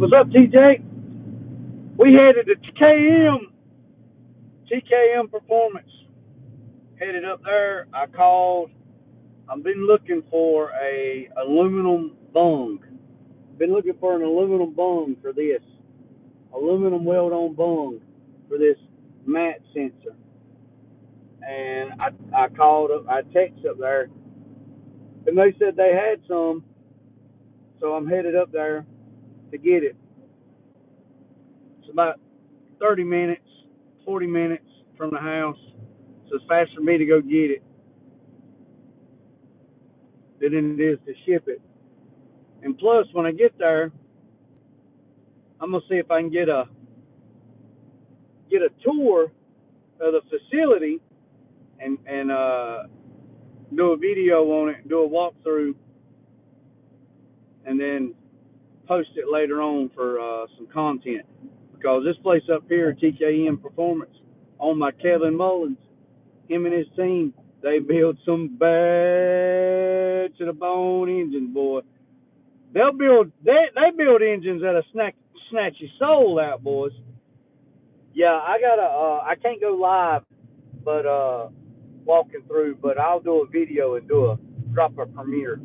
What's up, TJ? We headed to TKM Performance. Headed up there. I called. I've been looking for a aluminum bung. Been looking for an aluminum bung for this. Aluminum weld-on bung for this mat sensor. And I called up. I texted up there, and they said they had some. So I'm headed up there to get it. It's about 30 minutes, 40 minutes from the house. So it's faster for me to go get it than it is to ship it. And plus, when I get there, I'm gonna see if I can get a tour of the facility and do a video on it, do a walkthrough, and then post it later on for some content. Because this place up here, TKM Performance, owned by Kevin Mullins, him and his team, they build some bad to the bone engines, boy. They build engines that'll snatch your soul out, boys. Yeah, I can't go live, but walking through, but I'll do a video and drop a premiere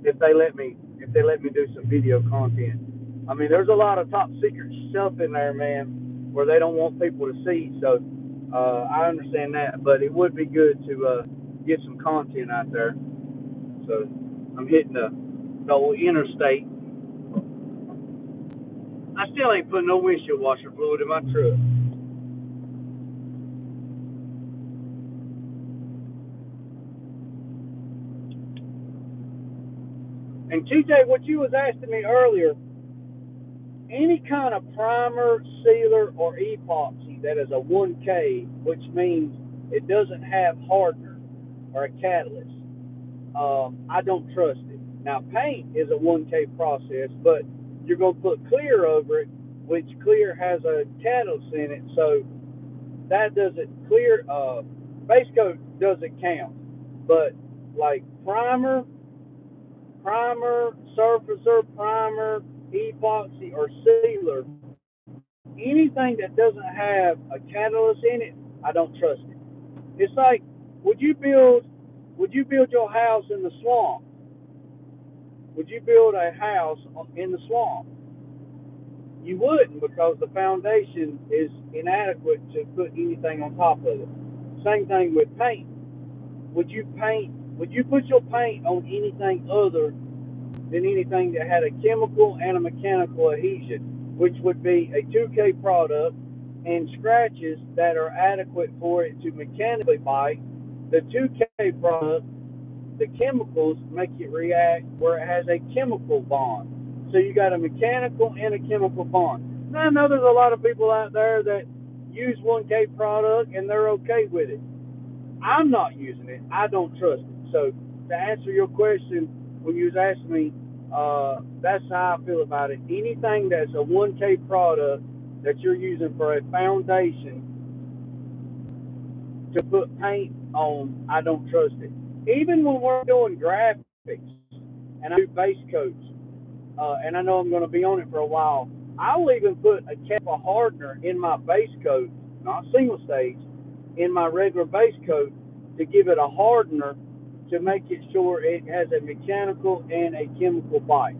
if they let me do some video content. I mean, there's a lot of top secret stuff in there, man, where they don't want people to see. So I understand that, but it would be good to get some content out there. So I'm hitting the old interstate. I still ain't putting no windshield washer fluid in my truck. And TJ, what you was asking me earlier, any kind of primer, sealer, or epoxy that is a 1K, which means it doesn't have hardener or a catalyst, I don't trust it. Now, paint is a 1K process, but you're going to put clear over it, which clear has a catalyst in it, so that doesn't clear. Base coat doesn't count, but like primer, surfacer, primer, epoxy, or sealer, anything that doesn't have a catalyst in it, I don't trust it. It's like, would you build your house in the swamp? Would you build a house in the swamp? You wouldn't, because the foundation is inadequate to put anything on top of it. Same thing with paint. Would you put your paint on anything other than anything that had a chemical and a mechanical adhesion, which would be a 2K product and scratches that are adequate for it to mechanically bite? The 2K product, the chemicals make it react where it has a chemical bond. So you got a mechanical and a chemical bond. Now I know there's a lot of people out there that use 1K product and they're okay with it. I'm not using it. I don't trust it. So to answer your question, when you was asking me, that's how I feel about it. Anything that's a 1K product that you're using for a foundation to put paint on, I don't trust it. Even when we're doing graphics and I do base coats, and I know I'm going to be on it for a while, I'll even put a Kappa hardener in my base coat, not single stage, in my regular base coat to give it a hardener to make it sure it has a mechanical and a chemical bite.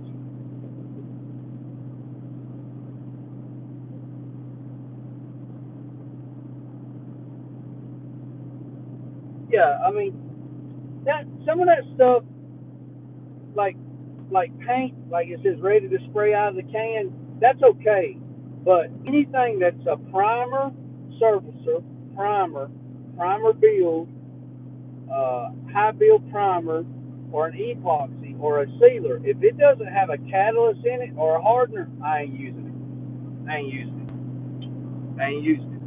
Yeah, I mean that some of that stuff, like paint, like it says ready to spray out of the can, that's okay. But anything that's a primer, surfacer, primer build, high build primer, or an epoxy or a sealer, if it doesn't have a catalyst in it or a hardener, I ain't using it. I ain't using it. I ain't using it.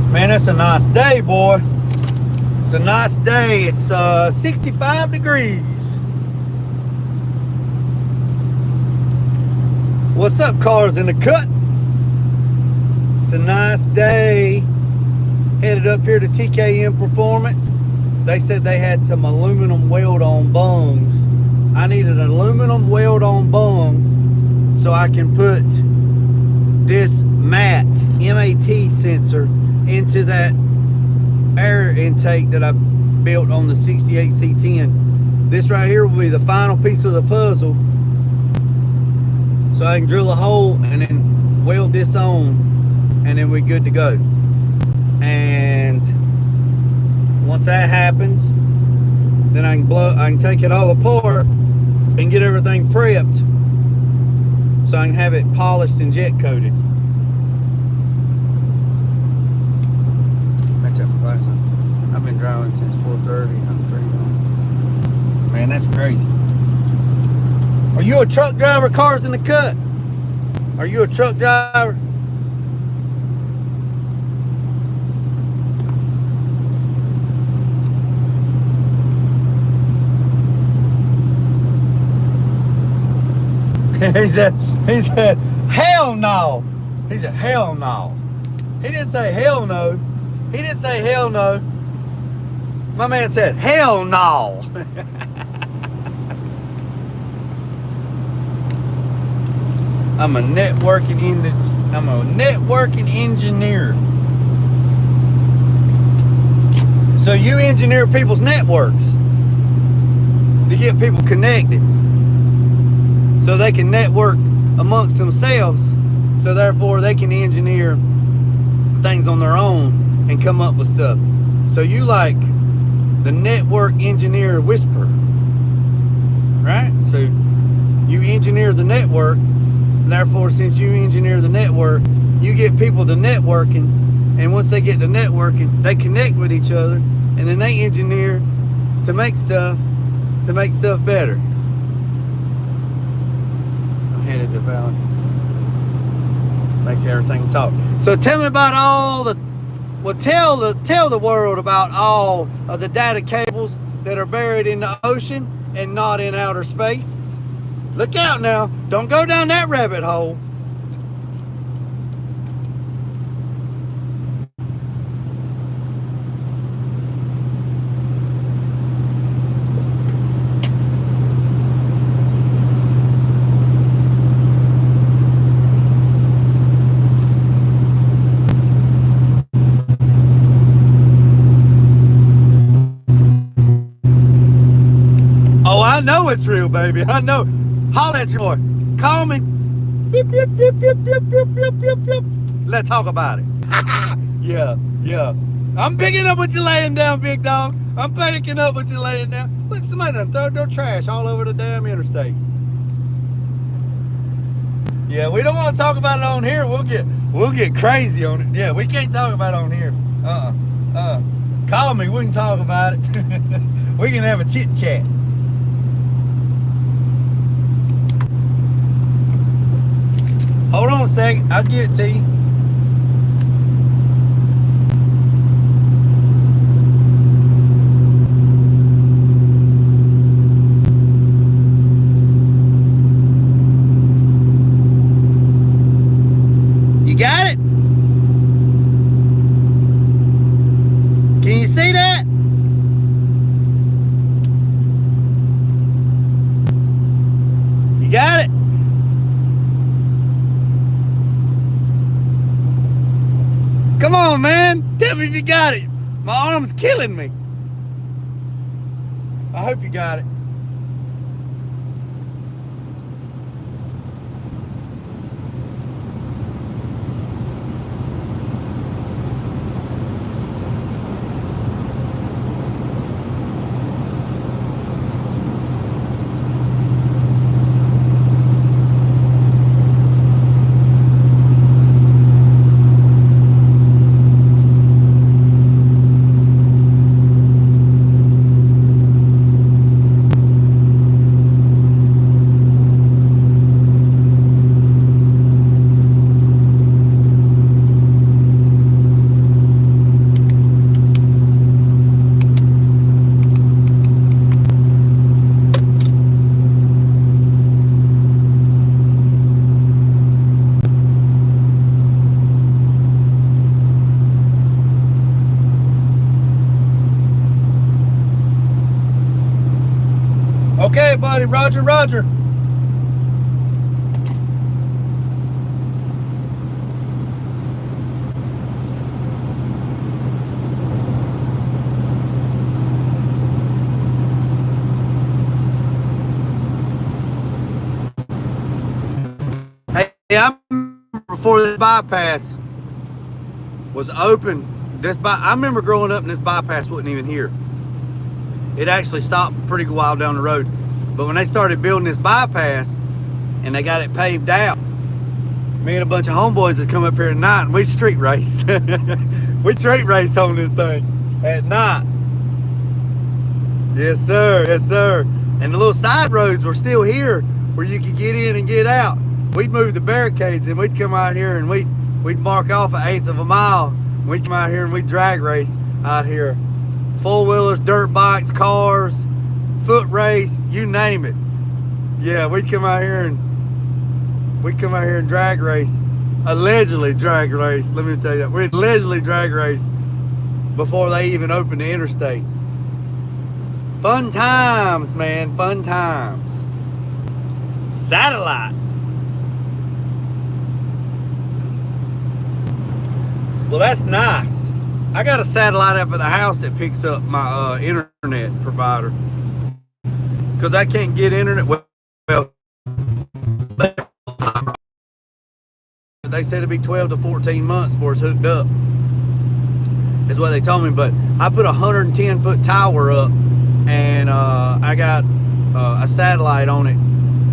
Man, it's a nice day, boy. It's a nice day. It's 65 degrees. What's up, cars in the cut? It's a nice day. Headed up here to TKM Performance. They said they had some aluminum weld-on bungs. I need an aluminum weld-on bung so I can put this MAT sensor into that air intake that I built on the 68 C10. This right here will be the final piece of the puzzle, so I can drill a hole and then weld this on, and then we're good to go. And once that happens, then I can take it all apart and get everything prepped so I can have it polished and jet coated. I've been driving since 4:30. I'm pretty long. Man, that's crazy. Are you a truck driver? Cars in the cut. Are you a truck driver? he said, hell no. He said, hell no. He didn't say hell no. He didn't say hell no. My man said, hell no. I'm a networking engineer. So you engineer people's networks. to get people connected so they can network amongst themselves, so therefore they can engineer things on their own and come up with stuff. So you like the network engineer whisperer, right? So you engineer the network, therefore since you engineer the network, you get people to networking, and once they get to networking, they connect with each other, and then they engineer to make stuff better. I'm headed to Valley. Make everything talk. So tell me about all the, well, tell the world about all of the data cables that are buried in the ocean and not in outer space. Look out now. Don't go down that rabbit hole. Oh, I know it's real, baby. I know. Holler at your boy. Call me. Beep, beep, beep, beep, beep, beep, beep, beep, beep. Let's talk about it. Yeah. I'm picking up what you're laying down, big dog. I'm picking up what you're laying down. Look, somebody done throw their trash all over the damn interstate. Yeah, we don't want to talk about it on here. We'll get crazy on it. Yeah, we can't talk about it on here. Call me. We can talk about it. We can have a chit chat. Hold on a second. I'll give it to you. You got it? Can you see that? You got it? Come on, man. Tell me if you got it. My arm's killing me. I hope you got it. Okay, buddy. Roger, roger. Hey, I remember before this bypass was open, I remember growing up and this bypass wasn't even here. It actually stopped pretty while down the road. But when they started building this bypass and they got it paved out, me and a bunch of homeboys would come up here at night and we street race. We street race on this thing at night. Yes, sir. Yes, sir. And the little side roads were still here where you could get in and get out. We'd move the barricades and we'd come out here and we'd mark off an eighth of a mile. We'd come out here and we'd drag race out here. Four-wheelers, dirt bikes, cars, foot race, you name it. Yeah, we'd come out here and drag race. Allegedly drag race, let me tell you that. We'd allegedly drag race before they even opened the interstate. Fun times, man, fun times. Satellite. Well, that's nice. I got a satellite up at the house that picks up my internet provider. because I can't get internet. Well, they said it'd be 12 to 14 months before it's hooked up, is what they told me. But I put a 110-foot tower up, and I got a satellite on it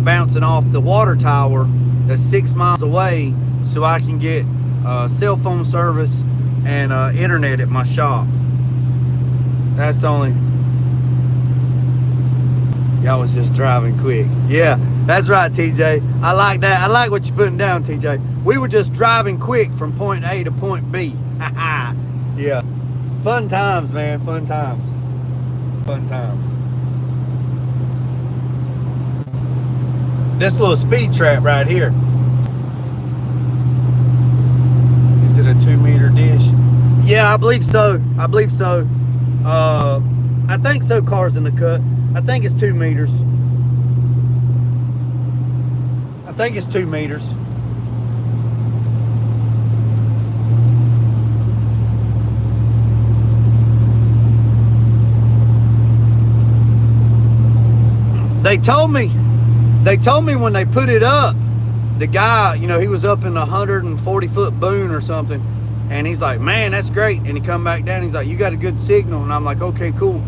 bouncing off the water tower that's 6 miles away, so I can get cell phone service and internet at my shop. That's the only. Y'all was just driving quick. Yeah, that's right, TJ. I like that. I like what you're putting down, TJ. We were just driving quick from point A to point B. Yeah. Fun times, man. Fun times. Fun times. This little speed trap right here. Is it a 2-meter dish? Yeah, I believe so. I believe so. I think so. Cars in the cut. I think it's 2 meters. I think it's 2 meters. They told me when they put it up, the guy, you know, he was up in a 140-foot boom or something, and he's like, man, that's great. And he come back down, he's like, you got a good signal. And I'm like, okay, cool.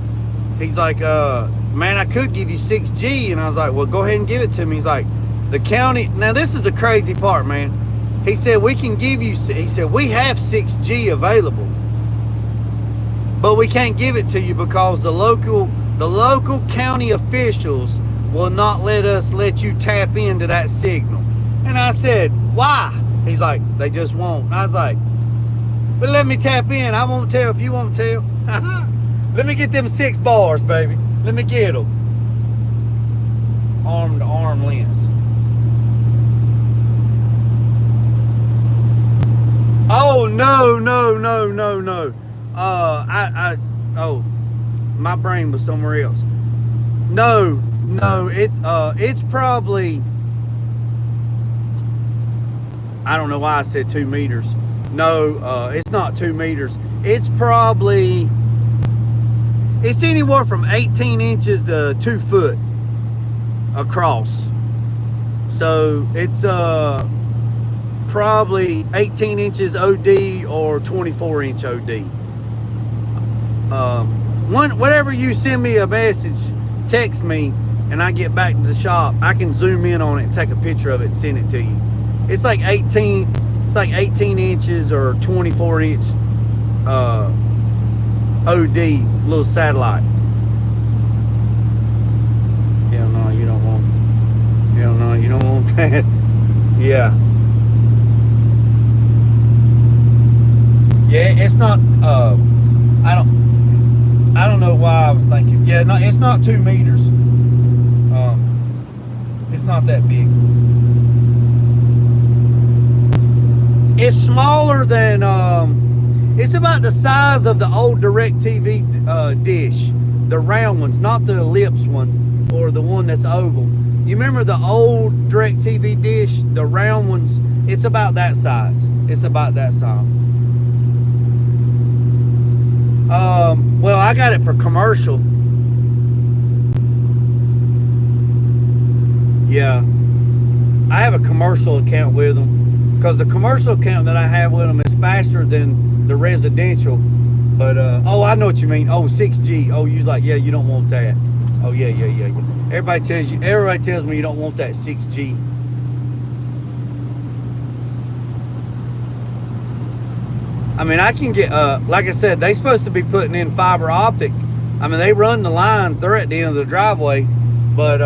He's like, man, I could give you 6G. And I was like, well, go ahead and give it to me. He's like, the county, now this is the crazy part, man. He said, we can give you, he said, we have 6G available, but we can't give it to you because the local county officials will not let you tap into that signal. And I said, why? He's like, they just won't. And I was like, but let me tap in. I won't tell if you won't tell. Let me get them 6 bars, baby. Let me get them. Arm to arm length. Oh, no. Oh, my brain was somewhere else. No, it's probably, I don't know why I said 2 meters. No, it's not 2 meters. It's probably, it's anywhere from 18 inches to 2 foot across. So it's probably 18 inches OD or 24-inch OD. Whatever you send me a message, text me, and I get back to the shop, I can zoom in on it and take a picture of it and send it to you. It's like 18 inches or 24-inch OD little satellite. Hell no, you don't want. Hell no, you don't want that. Yeah. Yeah, it's not. I don't know why I was thinking. Yeah, no, it's not 2 meters. It's not that big. It's smaller than. It's about the size of the old DirecTV dish, the round ones, not the ellipse one or the one that's oval. You remember the old DirecTV dish, the round ones? It's about that size. It's about that size. Well, I got it for commercial. Yeah, I have a commercial account with them because the commercial account that I have with them is faster than the residential. But oh, I know what you mean. Oh, 6G. Oh, you like, yeah, you don't want that. Oh, yeah. Everybody tells me you don't want that 6G. I mean, I can get, like I said, they supposed to be putting in fiber optic. I mean, they run the lines. They're at the end of the driveway. But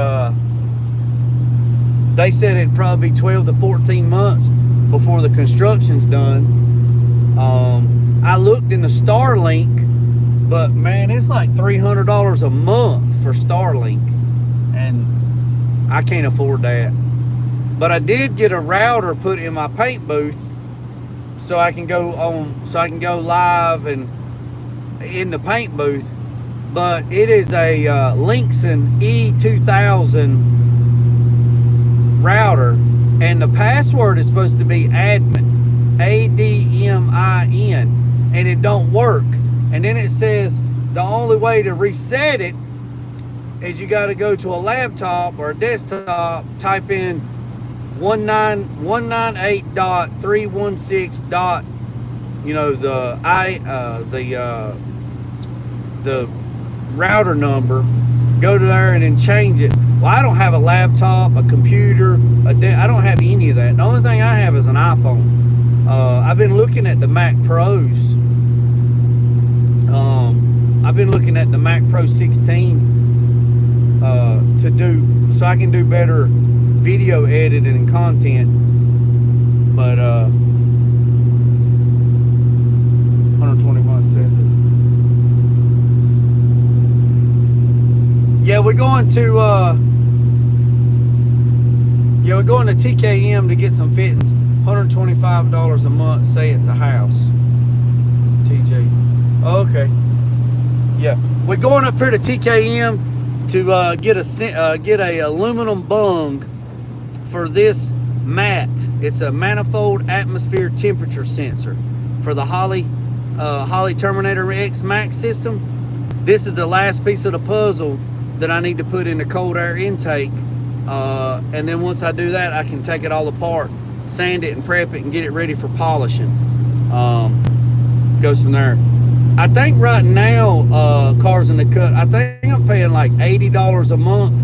they said it'd probably be 12 to 14 months before the construction's done. I looked in the Starlink, but man, it's like $300 a month for Starlink. And I can't afford that. But I did get a router put in my paint booth, so I can go live and in the paint booth. But it is a Linxon E2000 router, and the password is supposed to be admin, ADMIN, and it don't work. And then it says the only way to reset it is you got to go to a laptop or a desktop, type in 198.316 dot, you know, the router number, go to there and then change it. Well, I don't have a laptop, a computer, I don't have any of that. The only thing I have is an iPhone. I've been looking at the Mac Pros. I've been looking at the Mac Pro 16 to do, so I can do better video editing and content. But 121 says this. Yeah, we're going to TKM to get some fittings. $125 a month. Say it's a house. TJ. Okay. Yeah, we're going up here to TKM to get a aluminum bung for this mat. It's a manifold atmosphere temperature sensor for the Holley Terminator X Max system. This is the last piece of the puzzle that I need to put in the cold air intake, and then once I do that, I can take it all apart, sand it and prep it and get it ready for polishing. Goes from there. I think right now, Cars in the Cut, I think I'm paying like $80 a month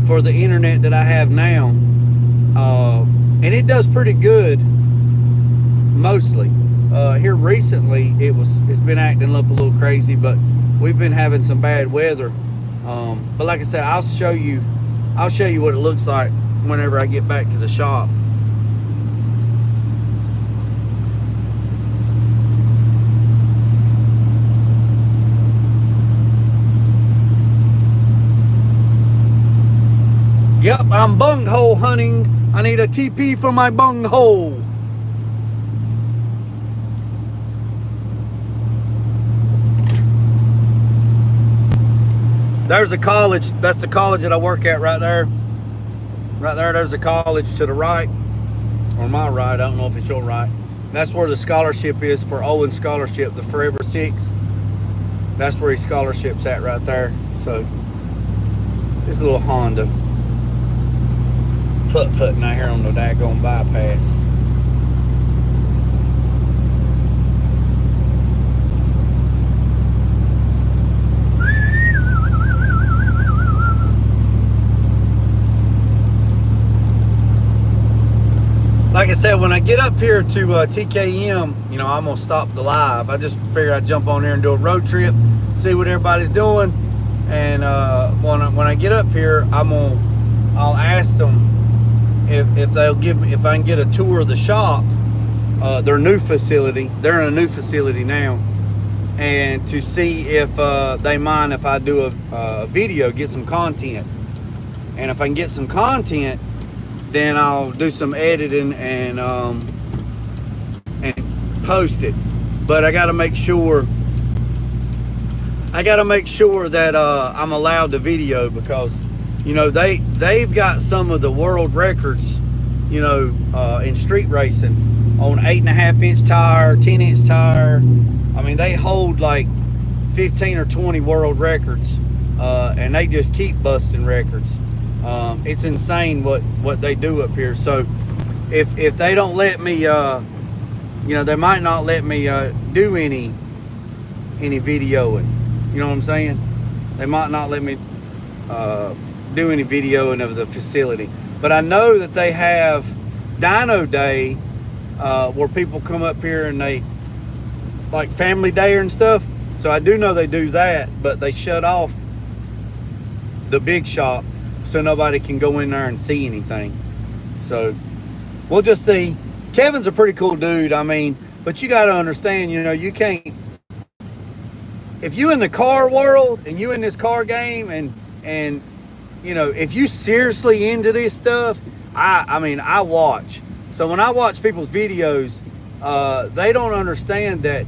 for the internet that I have now, and it does pretty good mostly. Here recently, it's been acting up a little crazy, but we've been having some bad weather. But like I said, I'll show you what it looks like whenever I get back to the shop. Yep, I'm bunghole hunting. I need a TP for my bunghole. There's the college. That's the college that I work at right there. Right there, there's the college to the right. Or my right, I don't know if it's your right. That's where the scholarship is for Owen Scholarship, the Forever Six. That's where his scholarship's at right there. So, this is a little Honda. Putting out here on the daggone bypass. Like I said, when I get up here to TKM, you know, I'm gonna stop the live. I just figured I'd jump on here and do a road trip, see what everybody's doing, and when I get up here, I'll ask them if they'll give me, if I can get a tour of the shop, their new facility. They're in a new facility now, and to see if they mind if I do a video, get some content, and if I can get some content, then I'll do some editing and post it. But I got to make sure that I'm allowed to video, because you know they've got some of the world records, you know, in street racing on 8.5-inch tire, 10-inch tire. I mean, they hold like 15 or 20 world records, and they just keep busting records. It's insane what they do up here. So if they don't let me, you know, they might not let me do any videoing. You know what I'm saying? They might not let me do any videoing of the facility. But I know that they have Dyno Day, where people come up here and they, like Family Day and stuff. So I do know they do that, but they shut off the big shop so nobody can go in there and see anything. So we'll just see. Kevin's a pretty cool dude. I mean, but you got to understand, you know, you can't, if you in the car world and you in this car game, and you know, if you seriously into this stuff, I mean, I watch. So when I watch people's videos, they don't understand that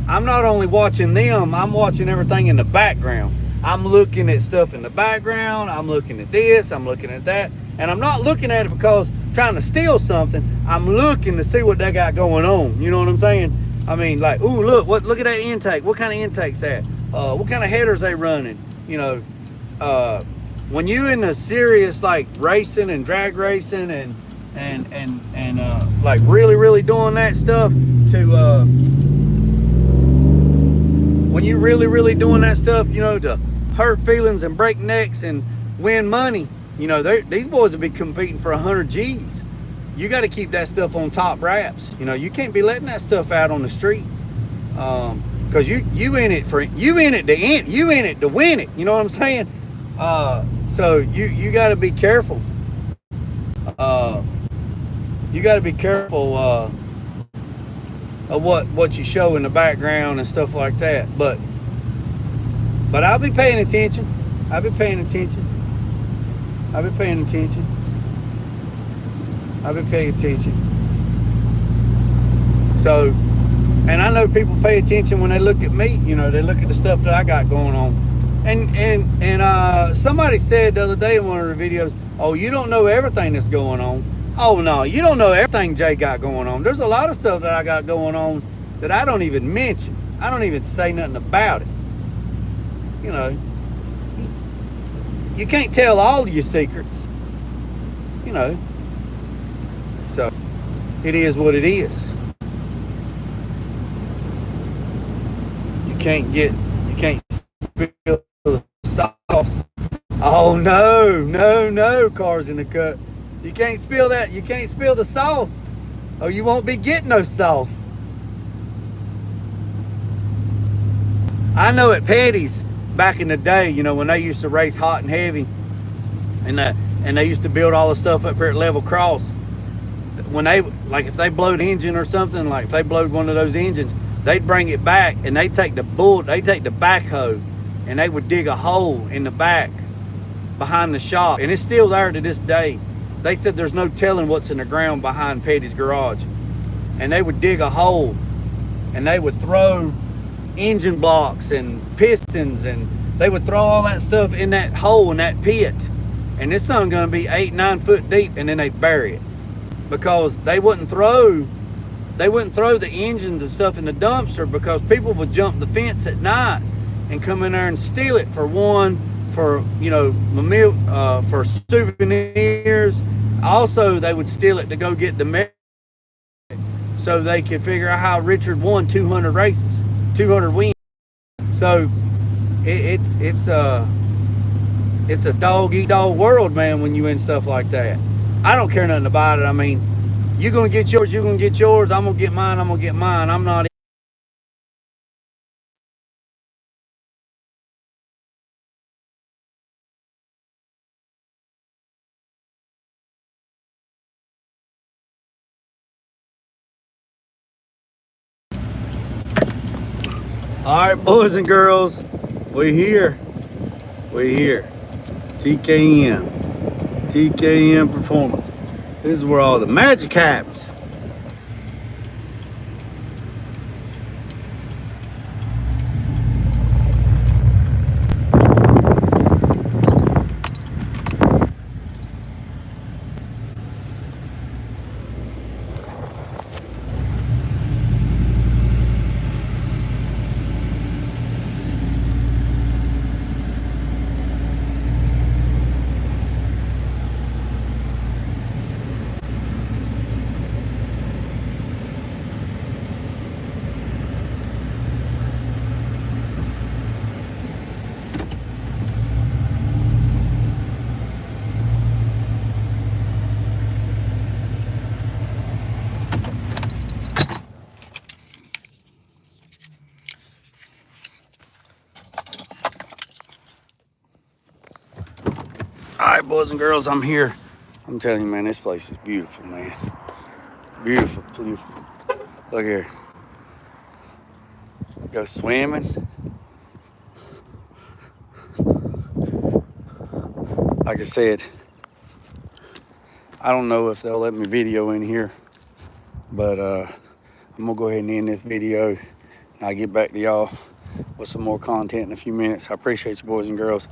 I'm not only watching them, I'm watching everything in the background. I'm looking at stuff in the background. I'm looking at this. I'm looking at that. And I'm not looking at it because I'm trying to steal something. I'm looking to see what they got going on. You know what I'm saying? I mean, like, ooh, look at that intake. What kind of intake's that? What kind of headers they running? You know, when you in the serious like racing and drag racing and like really doing that stuff to when you really doing that stuff, you know, to hurt feelings and break necks and win money, you know, these boys will be competing for 100 G's. You got to keep that stuff on top wraps. You know, you can't be letting that stuff out on the street, because you in it to win it. You know what I'm saying? So you got to be careful. You got to be careful of what you show in the background and stuff like that. But I'll be paying attention. I'll be paying attention. So, and I know people pay attention when they look at me. You know, they look at the stuff that I got going on. And somebody said the other day in one of the videos, "Oh, you don't know everything that's going on." Oh no, you don't know everything Jay got going on. There's a lot of stuff that I got going on that I don't even mention. I don't even say nothing about it. You know, you can't tell all your secrets. You know, so it is what it is. You can't spill the sauce. Oh no, cars in the cut. You can't spill that. You can't spill the sauce, or you won't be getting no sauce. I know at Petty's back in the day, you know, when they used to race hot and heavy, and they used to build all the stuff up here at Level Cross. When they, like, if they blowed an engine or something, like if they blowed one of those engines, they'd bring it back and they'd take the backhoe and they would dig a hole in the back behind the shop, and it's still there to this day. They said there's no telling what's in the ground behind Petty's garage. And they would dig a hole and they would throw engine blocks and pistons, and they would throw all that stuff in that hole in that pit. And this sun's gonna be 8-9 foot deep, and then they'd bury it. Because they wouldn't throw the engines and stuff in the dumpster, because people would jump the fence at night and come in there and steal it for you know, for souvenirs. Also, they would steal it to go get the merit, so they could figure out how Richard won 200 races, 200 wins. So it's a dog eat dog world, man, when you in stuff like that. I don't care nothing about it. I mean, you're gonna get yours, I'm gonna get mine, I'm not. All right, boys and girls, we're here. TKM Performance. This is where all the magic happens. All right, boys and girls, I'm here. I'm telling you, man, this place is beautiful, man. Beautiful. Look here. Go swimming. Like I said, I don't know if they'll let me video in here, but I'm gonna go ahead and end this video, and I'll get back to y'all with some more content in a few minutes. I appreciate you, boys and girls.